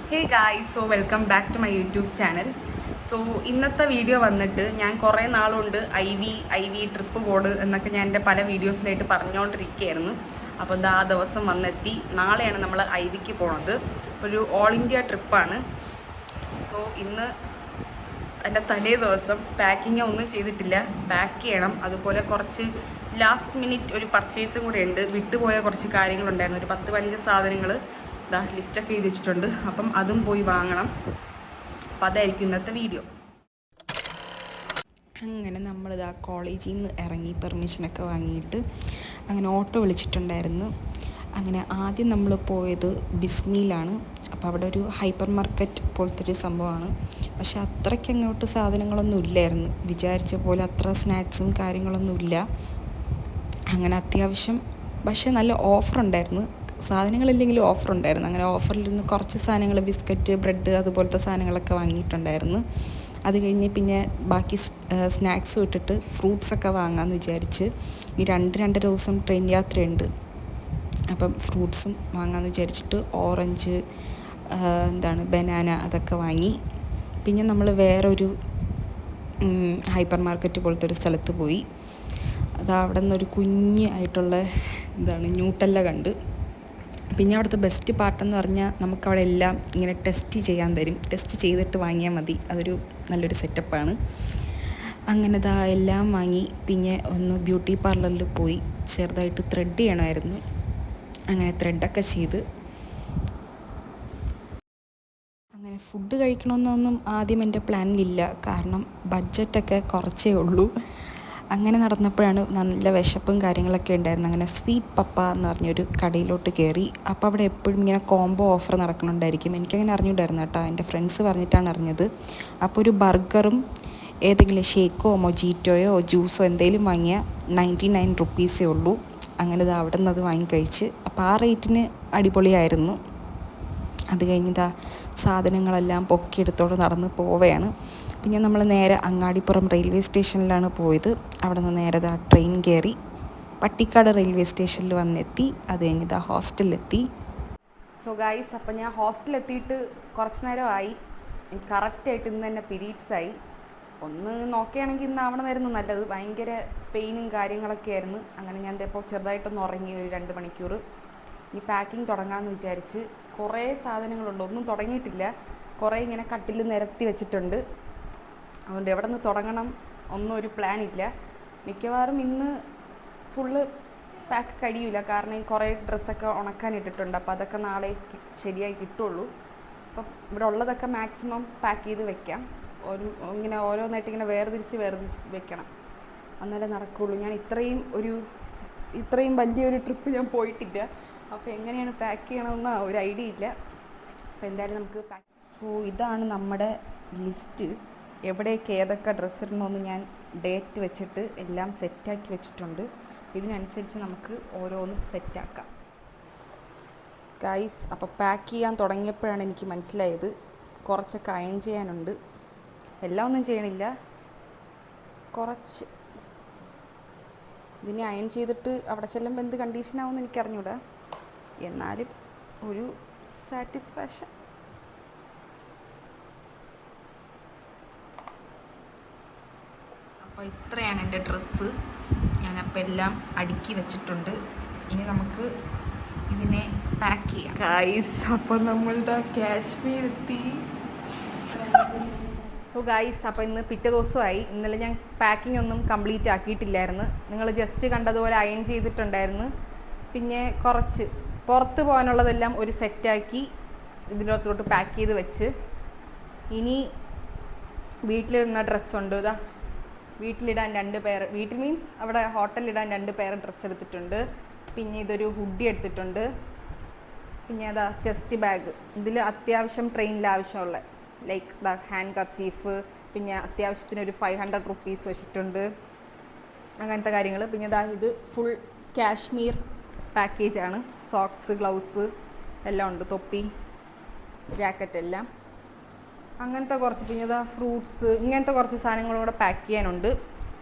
Hey guys, so welcome back to my YouTube channel. So ഇന്നത്തെ video വന്നിട്ട് ഞാൻ കുറേ നാളുകൊണ്ട് ഐ വി ട്രിപ്പ് ബോർഡ് എന്നൊക്കെ ഞാൻ എൻ്റെ പല വീഡിയോസിലായിട്ട് പറഞ്ഞുകൊണ്ടിരിക്കുകയായിരുന്നു. അപ്പോൾ എന്താ ആ ദിവസം വന്നെത്തി. നാളെയാണ് നമ്മൾ ഐ വിക്ക് പോണത്. ഒരു ഓൾ ഇന്ത്യ ട്രിപ്പാണ്. സോ ഇന്ന് എൻ്റെ തലേ ദിവസം പാക്കിങ് ഒന്നും ചെയ്തിട്ടില്ല, പാക്ക് ചെയ്യണം. അതുപോലെ കുറച്ച് ലാസ്റ്റ് മിനിറ്റ് ഒരു പർച്ചേസും കൂടെ ഉണ്ട്. വിട്ടുപോയ കുറച്ച് കാര്യങ്ങളുണ്ടായിരുന്നു. ഒരു 10-15 സാധനങ്ങൾ ലിസ്റ്റൊക്കെ എഴുതി വെച്ചിട്ടുണ്ട്. അപ്പം അതും പോയി വാങ്ങണം. അപ്പം അതായിരിക്കും ഇന്നത്തെ വീഡിയോ. അങ്ങനെ നമ്മളിതാ കോളേജിൽ നിന്ന് ഇറങ്ങി പെർമിഷനൊക്കെ വാങ്ങിയിട്ട് അങ്ങനെ ഓട്ടോ വിളിച്ചിട്ടുണ്ടായിരുന്നു. അങ്ങനെ ആദ്യം നമ്മൾ പോയത് ബിസ്മിയിലാണ്. അപ്പോൾ അവിടെ ഒരു ഹൈപ്പർ മാർക്കറ്റ് പോലത്തെ ഒരു സംഭവമാണ്. പക്ഷെ അത്രയ്ക്ക് അങ്ങോട്ട് സാധനങ്ങളൊന്നും ഇല്ലായിരുന്നു. വിചാരിച്ച പോലെ അത്ര സ്നാക്സും കാര്യങ്ങളൊന്നും ഇല്ല. അങ്ങനെ അത്യാവശ്യം പക്ഷേ നല്ല ഓഫറുണ്ടായിരുന്നു. സാധനങ്ങളില്ലെങ്കിലും ഓഫറുണ്ടായിരുന്നു. അങ്ങനെ ഓഫറിൽ നിന്ന് കുറച്ച് സാധനങ്ങൾ, ബിസ്ക്കറ്റ്, ബ്രെഡ് അതുപോലത്തെ സാധനങ്ങളൊക്കെ വാങ്ങിയിട്ടുണ്ടായിരുന്നു. അത് കഴിഞ്ഞ് പിന്നെ ബാക്കി സ്നാക്സ് വിട്ടിട്ട് ഫ്രൂട്ട്സൊക്കെ വാങ്ങാമെന്ന് വിചാരിച്ച്. ഈ 2-2.5 ദിവസം ട്രെയിൻ യാത്രയുണ്ട്. അപ്പം ഫ്രൂട്ട്സും വാങ്ങാമെന്ന് വിചാരിച്ചിട്ട് ഓറഞ്ച്, ബനാന അതൊക്കെ വാങ്ങി. പിന്നെ നമ്മൾ വേറൊരു ഹൈപ്പർ മാർക്കറ്റ് പോലത്തെ ഒരു സ്ഥലത്ത് പോയി. അവിടെ നിന്നൊരു കുഞ്ഞായിട്ടുള്ള ന്യൂട്ടല്ല കണ്ട്. പിന്നെ അവിടുത്തെ ബെസ്റ്റ് പാർട്ടെന്ന് പറഞ്ഞാൽ നമുക്കവിടെ എല്ലാം ഇങ്ങനെ ടെസ്റ്റ് ചെയ്യാൻ തരും. ടെസ്റ്റ് ചെയ്തിട്ട് വാങ്ങിയാൽ മതി. അതൊരു നല്ലൊരു സെറ്റപ്പാണ്. അങ്ങനെ എല്ലാം വാങ്ങി. പിന്നെ ഒന്ന് ബ്യൂട്ടി പാർലറിൽ പോയി ചെറുതായിട്ട് ത്രെഡ് ചെയ്യണമായിരുന്നു. അങ്ങനെ ത്രെഡൊക്കെ ചെയ്ത് അങ്ങനെ ഫുഡ് കഴിക്കണമെന്നൊന്നും ആദ്യം എൻ്റെ പ്ലാനിലില്ല. കാരണം ബഡ്ജറ്റൊക്കെ കുറച്ചേ ഉള്ളൂ. അങ്ങനെ നടന്നപ്പോഴാണ് നല്ല വിശപ്പും കാര്യങ്ങളൊക്കെ ഉണ്ടായിരുന്നു. അങ്ങനെ സ്വീറ്റ് പപ്പ എന്ന് പറഞ്ഞൊരു കടയിലോട്ട് കയറി. അപ്പോൾ അവിടെ എപ്പോഴും ഇങ്ങനെ കോംബോ ഓഫർ നടക്കുന്നുണ്ടായിരിക്കും. എനിക്കങ്ങനെ അറിഞ്ഞിട്ടുണ്ടായിരുന്നു കേട്ടോ. എൻ്റെ ഫ്രണ്ട്സ് പറഞ്ഞിട്ടാണ് അറിഞ്ഞത്. അപ്പോൾ ഒരു ബർഗറും ഏതെങ്കിലും ഷേക്കോ മൊജീറ്റോയോ ജ്യൂസോ എന്തെങ്കിലും വാങ്ങിയാൽ 99 റുപ്പീസേ ഉള്ളൂ. അങ്ങനെ അവിടെ നിന്ന് അത് വാങ്ങിക്കഴിച്ച്. അപ്പോൾ ആ റേറ്റിന് അടിപൊളിയായിരുന്നു. അത് കഴിഞ്ഞ് സാധനങ്ങളെല്ലാം പൊക്കിയെടുത്തോണ്ട് നടന്ന് പോവുകയാണ്. പിന്നെ നമ്മൾ നേരെ അങ്ങാടിപ്പുറം റെയിൽവേ സ്റ്റേഷനിലാണ് പോയത്. അവിടെ നിന്ന് നേരെ ട്രെയിൻ കയറി പട്ടിക്കാട് റെയിൽവേ സ്റ്റേഷനിൽ വന്നെത്തി. അത് കഴിഞ്ഞ് ഹോസ്റ്റലിലെത്തി. സോ ഗൈസ്, അപ്പം ഞാൻ ഹോസ്റ്റലിലെത്തിയിട്ട് കുറച്ച് നേരമായി. കറക്റ്റായിട്ട് ഇന്ന് തന്നെ പീരീഡ്സായി. ഒന്ന് നോക്കുകയാണെങ്കിൽ ഇന്ന് ആവണമായിരുന്നു നല്ലത്. ഭയങ്കര പെയിനും കാര്യങ്ങളൊക്കെ ആയിരുന്നു. അങ്ങനെ ഞാൻ ഇപ്പോൾ ചെറുതായിട്ടൊന്ന് ഉറങ്ങി ഒരു 2 മണിക്കൂർ. ഇനി പാക്കിങ് തുടങ്ങാമെന്ന് വിചാരിച്ച്. കുറേ സാധനങ്ങളുണ്ട്, ഒന്നും തുടങ്ങിയിട്ടില്ല. കുറേ ഇങ്ങനെ കട്ടിൽ നിരത്തി വെച്ചിട്ടുണ്ട്. അതുകൊണ്ട് എവിടെ നിന്ന് തുടങ്ങണം ഒന്നും ഒരു പ്ലാൻ ഇല്ല. മിക്കവാറും ഇന്ന് ഫുള്ള് പാക്ക് കഴിയില്ല. കാരണം ഈ കുറേ ഡ്രസ്സൊക്കെ ഉണക്കാനിട്ടിട്ടുണ്ട്. അപ്പോൾ അതൊക്കെ നാളെ ശരിയായി കിട്ടുള്ളൂ. അപ്പം ഇവിടെ ഉള്ളതൊക്കെ മാക്സിമം പാക്ക് ചെയ്ത് വെക്കാം. ഇങ്ങനെ ഓരോന്നായിട്ട് ഇങ്ങനെ വേർതിരിച്ച് വെക്കണം. എന്നാലേ നടക്കുകയുള്ളൂ. ഞാൻ ഇത്രയും വലിയൊരു ട്രിപ്പ് ഞാൻ പോയിട്ടില്ല. അപ്പോൾ എങ്ങനെയാണ് പാക്ക് ചെയ്യണമെന്ന് ഒരു ഐഡിയ ഇല്ല. അപ്പോൾ എന്തായാലും നമുക്ക് പാക്ക്. സോ ഇതാണ് നമ്മുടെ ലിസ്റ്റ്. എവിടേക്ക് ഏതൊക്കെ ഡ്രസ്സ് ഇടണമെന്ന് ഞാൻ ഡേറ്റ് വെച്ചിട്ട് എല്ലാം സെറ്റാക്കി വെച്ചിട്ടുണ്ട്. ഇതിനനുസരിച്ച് നമുക്ക് ഓരോന്നും സെറ്റാക്കാം ഗൈസ്. അപ്പോൾ പാക്ക് ചെയ്യാൻ തുടങ്ങിയപ്പോഴാണ് എനിക്ക് മനസ്സിലായത് കുറച്ചൊക്കെ അയൺ ചെയ്യാനുണ്ട്. എല്ലാം ഒന്നും ചെയ്യണില്ല, കുറച്ച്. ഇതിനെ അയൺ ചെയ്തിട്ട് അവിടെ ചെല്ലുമ്പോൾ എന്ത് കണ്ടീഷനാവുമെന്ന് എനിക്കറിഞ്ഞൂടാ. എന്നാലും ഒരു സാറ്റിസ്ഫാക്ഷൻ. അപ്പോൾ ഇത്രയാണ് എൻ്റെ ഡ്രസ്സ്. ഞാനപ്പോൾ എല്ലാം അടുക്കി വെച്ചിട്ടുണ്ട്. ഇനി നമുക്ക് ഇതിനെ പാക്ക് ചെയ്യാം ഗൈസ്. അപ്പോൾ നമ്മളുടെ കാശ്മീർ എത്തി. സോ ഗൈസ്, അപ്പോൾ ഇന്ന് പിറ്റേ ദിവസമായി. ഇന്നലെ ഞാൻ പാക്കിംഗ് ഒന്നും കംപ്ലീറ്റ് ആക്കിയിട്ടില്ലായിരുന്നു. നിങ്ങൾ ജസ്റ്റ് കണ്ടതുപോലെ അയൺ ചെയ്തിട്ടുണ്ടായിരുന്നു. പിന്നെ കുറച്ച് പുറത്ത് പോകാനുള്ളതെല്ലാം ഒരു സെറ്റാക്കി ഇതിനകത്തോട്ട് പാക്ക് ചെയ്ത് വെച്ച്. ഇനി വീട്ടിലിടുന്ന ഡ്രസ്സുണ്ട്. വീട്ടിലിടാൻ 2 പെയർ, വീട്ടിൽ മീൻസ് അവിടെ ഹോട്ടലിലിടാൻ 2 പെയർ ഡ്രസ്സ് എടുത്തിട്ടുണ്ട്. പിന്നെ ഇതൊരു ഹുഡി എടുത്തിട്ടുണ്ട്. പിന്നെ ചെസ്റ്റ് ബാഗ്. ഇതിൽ അത്യാവശ്യം ട്രെയിനിൽ ആവശ്യമുള്ള ലൈക്ക് ഹാൻഡ് കർച്ചീഫ്, പിന്നെ അത്യാവശ്യത്തിനൊരു 500 റുപ്പീസ് വെച്ചിട്ടുണ്ട്. അങ്ങനത്തെ കാര്യങ്ങൾ. പിന്നെ ഇത് ഫുൾ കാശ്മീർ പാക്കേജാണ്. സോക്സ്, ഗ്ലൗസ് എല്ലാം ഉണ്ട്, തൊപ്പി, ജാക്കറ്റ് എല്ലാം. അങ്ങനത്തെ കുറച്ച്. പിന്നെ ഫ്രൂട്ട്സ്, ഇങ്ങനത്തെ കുറച്ച് സാധനങ്ങളും കൂടെ പാക്ക് ചെയ്യാനുണ്ട്.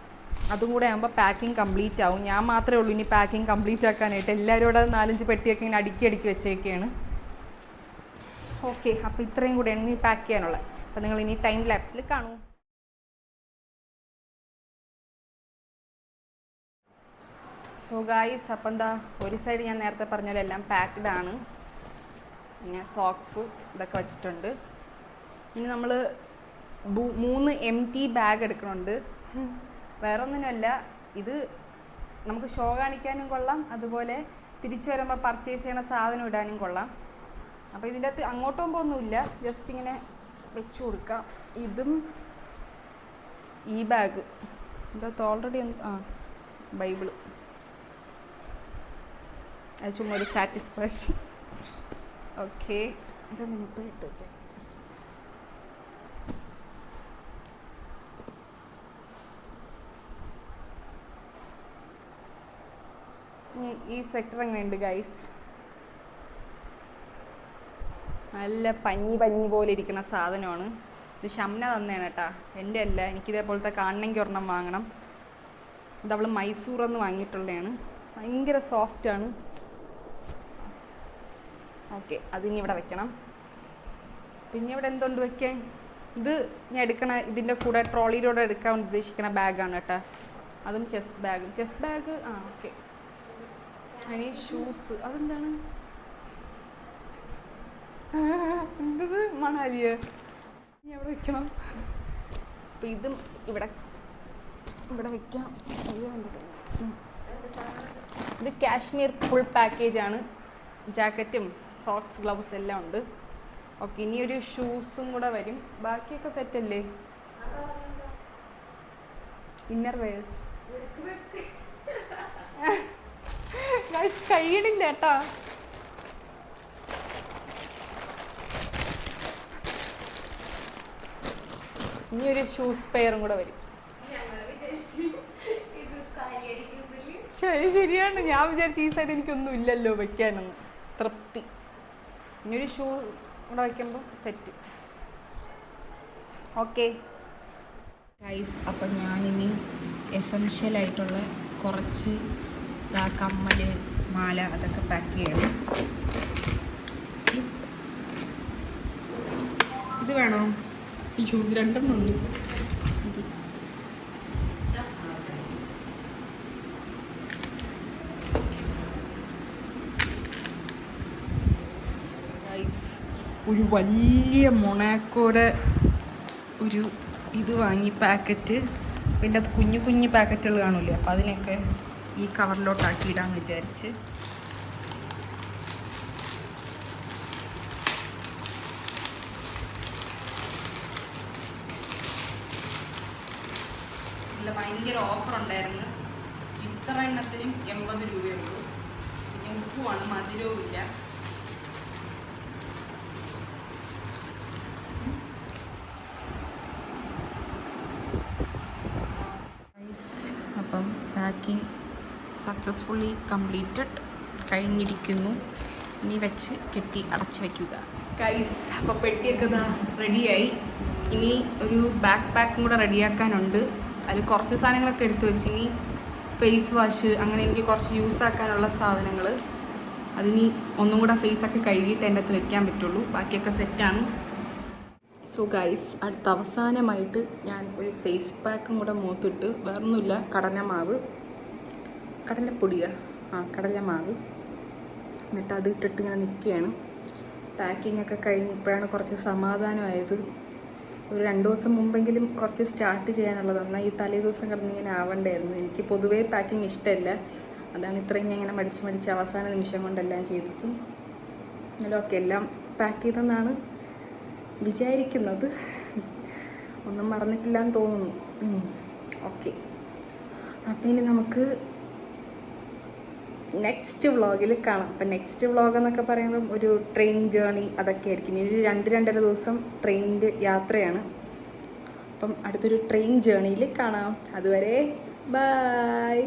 അതും കൂടെ ആകുമ്പോൾ പാക്കിംഗ് കംപ്ലീറ്റ് ആവും. ഞാൻ മാത്രമേ ഉള്ളൂ ഇനി പാക്കിംഗ് കംപ്ലീറ്റ് ആക്കാനായിട്ട്. എല്ലാവരും കൂടെ 4-5 പെട്ടിയൊക്കെ ഇങ്ങനെ അടുക്കി വെച്ചേക്കാണ്. ഓക്കെ, അപ്പോൾ ഇത്രയും കൂടെയാണ് ഇനി പാക്ക് ചെയ്യാനുള്ളത്. അപ്പോൾ നിങ്ങൾ ഇനി ടൈം ലാപ്സിൽ കാണൂ. സോ ഗായ്സ്, അപ്പം എന്താ ഒരു സൈഡ് ഞാൻ നേരത്തെ പറഞ്ഞ പോലെ എല്ലാം പാക്ക്ഡ് ആണ്. പിന്നെ സോക്സ് ഇതൊക്കെ വെച്ചിട്ടുണ്ട്. ഇനി നമ്മൾ 3 empty ബാഗ് എടുക്കണുണ്ട്. വേറെ ഒന്നിനുമല്ല, ഇത് നമുക്ക് ഷോ കാണിക്കാനും കൊള്ളാം, അതുപോലെ തിരിച്ചു വരുമ്പോൾ പർച്ചേസ് ചെയ്യണ സാധനം ഇടാനും കൊള്ളാം. അപ്പോൾ ഇതിൻ്റെ അകത്ത് അങ്ങോട്ട് പോകുമ്പോൾ ഒന്നുമില്ല, ജസ്റ്റ് ഇങ്ങനെ വെച്ച് കൊടുക്കാം. ഇതും ഈ ബാഗ് ഇതിൻ്റെ അകത്ത് ഓൾറെഡി ബൈബിള്, അത് ചുമ്മാ ഒരു സാറ്റിസ്ഫാക്ഷൻ. ഓക്കെ, ഇതൊന്നും ഇപ്പോൾ ഇട്ട് വെച്ചേ. ഈ സ്വെറ്റർ എങ്ങനെയുണ്ട് ഗൈസ്? നല്ല പഞ്ഞി പോലെ ഇരിക്കുന്ന സാധനമാണ്. ഇത് ഷംന തന്നെയാണ് കേട്ടോ, എൻ്റെ അല്ല. എനിക്കിതേപോലത്തെ കാണണമെങ്കിൽ ഒരെണ്ണം വാങ്ങണം. ഇത് അവൾ മൈസൂറിൽ നിന്ന് വാങ്ങിയിട്ടുള്ളതാണ്. ഭയങ്കര സോഫ്റ്റാണ്. ഓക്കെ, അതിനി ഇവിടെ വെക്കണം. പിന്നെ ഇവിടെ എന്തുകൊണ്ട് വെക്കാൻ? ഇത് ഞാൻ എടുക്കണ ഇതിൻ്റെ കൂടെ ട്രോളിയിലൂടെ എടുക്കാൻ ഉദ്ദേശിക്കുന്ന ബാഗാണ് കേട്ടോ. അതും ചെസ്റ്റ് ബാഗ്. ഓക്കെ. അതിന് ഷൂസ്, അതെന്താണ്? എന്തത് മണാലിയ? ഇനി എവിടെ വെക്കണം? അപ്പം ഇതും ഇവിടെ വെക്കാം. ഇത് കാശ്മീർ ഫുൾ പാക്കേജാണ്. ജാക്കറ്റും സോക്സ് ഗ്ലൗസ് എല്ലാം ഉണ്ട്. ഓക്കെ, ഇനിയൊരു ഷൂസും കൂടെ വരും. ബാക്കിയൊക്കെ സെറ്റല്ലേ? ഇന്നർ വെയേഴ്സ് കഴിയണില്ല കേട്ടോ. ഇനിയൊരു ഷൂസ് പെയറും കൂടെ വരും. ശരിയാണ്, ഞാൻ വിചാരിച്ചു ഈ സൈഡ് എനിക്കൊന്നും ഇല്ലല്ലോ വെക്കാനൊന്നും. തൃപ്തി. ഇനിയൊരു ഷൂ കൂടെ വയ്ക്കുമ്പോൾ സെറ്റ്. ഓക്കെ ഗൈസ്, അപ്പം ഞാനിനി എസെൻഷ്യലായിട്ടുള്ള കുറച്ച് കമ്മൽ, മാല അതൊക്കെ പാക്ക് ചെയ്യണം. ഇത് വേണോ? ഈ ഷൂ 2 ഉണ്ട്. ഒരു വലിയ മൊണാക്കോയുടെ ഒരു ഇത് വാങ്ങി പാക്കറ്റ്. പിന്നെ അത് കുഞ്ഞു പാക്കറ്റുകൾ കാണില്ലേ, അപ്പോൾ അതിനൊക്കെ ഈ കവറിലോട്ടാക്കി ഇടാമെന്ന് വിചാരിച്ച്. ഇല്ല, ഭയങ്കര ഓഫർ ഉണ്ടായിരുന്നു. ഇത്ര എണ്ണത്തിനും 80 രൂപയുള്ളൂ. പിന്നെ ഉപ്പുമാണ്, മധുരവും ഇല്ല. അപ്പം പാക്കിംഗ് സക്സസ്ഫുള്ളി കംപ്ലീറ്റഡ് കഴിഞ്ഞിരിക്കുന്നു. ഇനി വെച്ച് കെട്ടി അടച്ചു വയ്ക്കുക ഗൈസ്. അപ്പോൾ പെട്ടിയൊക്കെ ഇതാ റെഡിയായി. ഇനി ഒരു ബാക്ക് പാക്കും കൂടെ റെഡിയാക്കാനുണ്ട്. അതിൽ കുറച്ച് സാധനങ്ങളൊക്കെ എടുത്തു വെച്ച്, ഇനി ഫേസ് വാഷ്, അങ്ങനെ എനിക്ക് കുറച്ച് യൂസ് ആക്കാനുള്ള സാധനങ്ങൾ, അതിനി ഒന്നും കൂടെ ഫേസൊക്കെ കഴുകിയിട്ട് എൻ്റെ അകത്ത് വെക്കാൻ പറ്റുള്ളൂ. ബാക്കിയൊക്കെ സെറ്റാണ്. സോ ഗൈസ്, അടുത്ത അവസാനമായിട്ട് ഞാൻ ഒരു ഫേസ് പാക്കും കൂടെ മൂത്തിട്ട്, വേറൊന്നുമില്ല, കടലമാവ്, എന്നിട്ട് അത് ഇട്ടിട്ട് ഇങ്ങനെ നിൽക്കുകയാണ്. പാക്കിംഗ് ഒക്കെ കഴിഞ്ഞ് ഇപ്പോഴാണ് കുറച്ച് സമാധാനമായത്. ഒരു 2 ദിവസം മുമ്പെങ്കിലും കുറച്ച് സ്റ്റാർട്ട് ചെയ്യാനുള്ളതാണ്. ഈ തലേ ദിവസം കിടന്നിങ്ങനെ ആവണ്ടായിരുന്നു. എനിക്ക് പൊതുവേ പാക്കിംഗ് ഇഷ്ടമല്ല, അതാണ് ഇത്രയും ഞാൻ ഇങ്ങനെ മടിച്ച് അവസാന നിമിഷം കൊണ്ടെല്ലാം ചെയ്തത്. എന്നാലും ഓക്കെ, എല്ലാം പാക്ക് ചെയ്തെന്നാണ് വിചാരിക്കുന്നത്. ഒന്നും മറന്നിട്ടില്ലാന്ന് തോന്നുന്നു. ഓക്കെ, അപ്പം ഇനി നമുക്ക് നെക്സ്റ്റ് വ്ളോഗിൽ കാണാം. അപ്പം നെക്സ്റ്റ് വ്ളോഗ് എന്നൊക്കെ പറയുമ്പം ഒരു ട്രെയിൻ ജേർണി അതൊക്കെ ആയിരിക്കും. ഇനി ഒരു 2-2.5 ദിവസം ട്രെയിനിൻ്റെ യാത്രയാണ്. അപ്പം അടുത്തൊരു ട്രെയിൻ ജേർണിയിൽ കാണാം. അതുവരെ ബൈ.